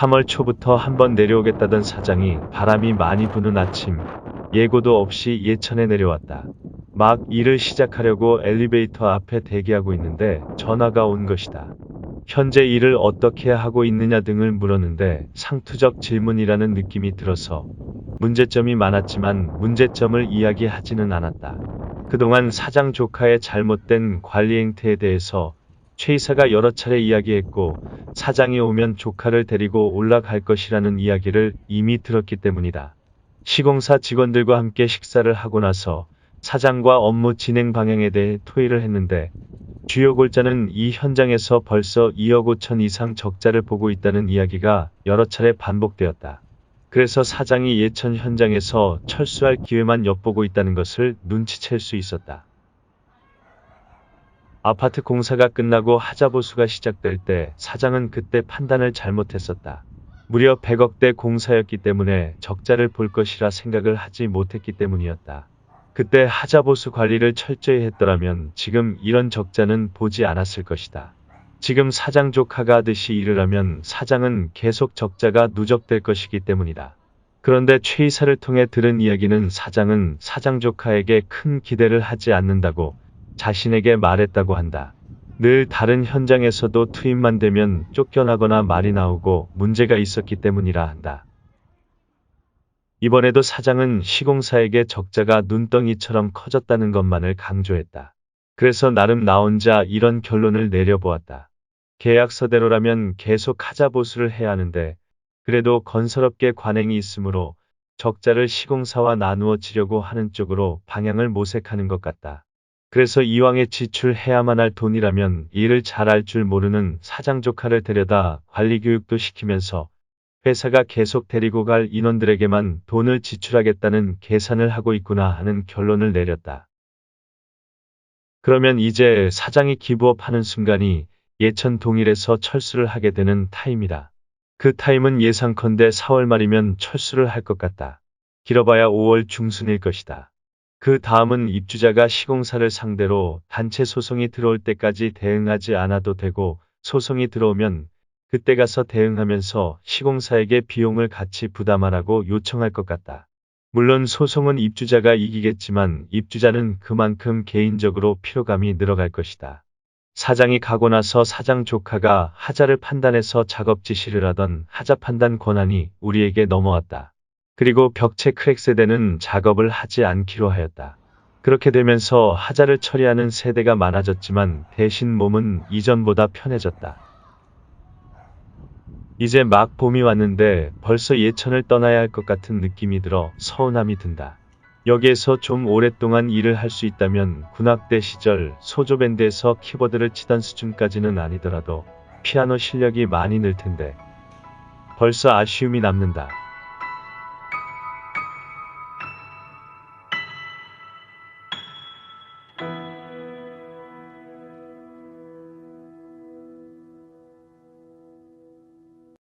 3월 초부터 한번 내려오겠다던 사장이 바람이 많이 부는 아침, 예고도 없이 예천에 내려왔다. 막 일을 시작하려고 엘리베이터 앞에 대기하고 있는데 전화가 온 것이다. 현재 일을 어떻게 하고 있느냐 등을 물었는데 상투적 질문이라는 느낌이 들어서 문제점이 많았지만 문제점을 이야기하지는 않았다. 그동안 사장 조카의 잘못된 관리 행태에 대해서 최 이사가 여러 차례 이야기했고 사장이 오면 조카를 데리고 올라갈 것이라는 이야기를 이미 들었기 때문이다. 시공사 직원들과 함께 식사를 하고 나서 사장과 업무 진행 방향에 대해 토의를 했는데 주요 골자는 이 현장에서 벌써 2억 5천 이상 적자를 보고 있다는 이야기가 여러 차례 반복되었다. 그래서 사장이 예천 현장에서 철수할 기회만 엿보고 있다는 것을 눈치챌 수 있었다. 아파트 공사가 끝나고 하자보수가 시작될 때 사장은 그때 판단을 잘못했었다. 무려 100억대 공사였기 때문에 적자를 볼 것이라 생각을 하지 못했기 때문이었다. 그때 하자보수 관리를 철저히 했더라면 지금 이런 적자는 보지 않았을 것이다. 지금 사장 조카가 하듯이 일을 하면 사장은 계속 적자가 누적될 것이기 때문이다. 그런데 최 이사를 통해 들은 이야기는 사장은 사장 조카에게 큰 기대를 하지 않는다고 자신에게 말했다고 한다. 늘 다른 현장에서도 투입만 되면 쫓겨나거나 말이 나오고 문제가 있었기 때문이라 한다. 이번에도 사장은 시공사에게 적자가 눈덩이처럼 커졌다는 것만을 강조했다. 그래서 나름 나 혼자 이런 결론을 내려보았다. 계약서대로라면 계속 하자보수를 해야 하는데 그래도 건설업계 관행이 있으므로 적자를 시공사와 나누어 지려고 하는 쪽으로 방향을 모색하는 것 같다. 그래서 이왕에 지출해야만 할 돈이라면 일을 잘할 줄 모르는 사장 조카를 데려다 관리 교육도 시키면서 회사가 계속 데리고 갈 인원들에게만 돈을 지출하겠다는 계산을 하고 있구나 하는 결론을 내렸다. 그러면 이제 사장이 기부업하는 순간이 예천 동일에서 철수를 하게 되는 타임이다. 그 타임은 예상컨대 4월 말이면 철수를 할 것 같다. 길어봐야 5월 중순일 것이다. 그 다음은 입주자가 시공사를 상대로 단체 소송이 들어올 때까지 대응하지 않아도 되고 소송이 들어오면 그때 가서 대응하면서 시공사에게 비용을 같이 부담하라고 요청할 것 같다. 물론 소송은 입주자가 이기겠지만 입주자는 그만큼 개인적으로 피로감이 늘어갈 것이다. 사장이 가고 나서 사장 조카가 하자를 판단해서 작업 지시를 하던 하자 판단 권한이 우리에게 넘어왔다. 그리고 벽체 크랙 세대는 작업을 하지 않기로 하였다. 그렇게 되면서 하자를 처리하는 세대가 많아졌지만 대신 몸은 이전보다 편해졌다. 이제 막 봄이 왔는데 벌써 예천을 떠나야 할 것 같은 느낌이 들어 서운함이 든다. 여기에서 좀 오랫동안 일을 할 수 있다면 군악대 시절 소조밴드에서 키보드를 치던 수준까지는 아니더라도 피아노 실력이 많이 늘 텐데 벌써 아쉬움이 남는다.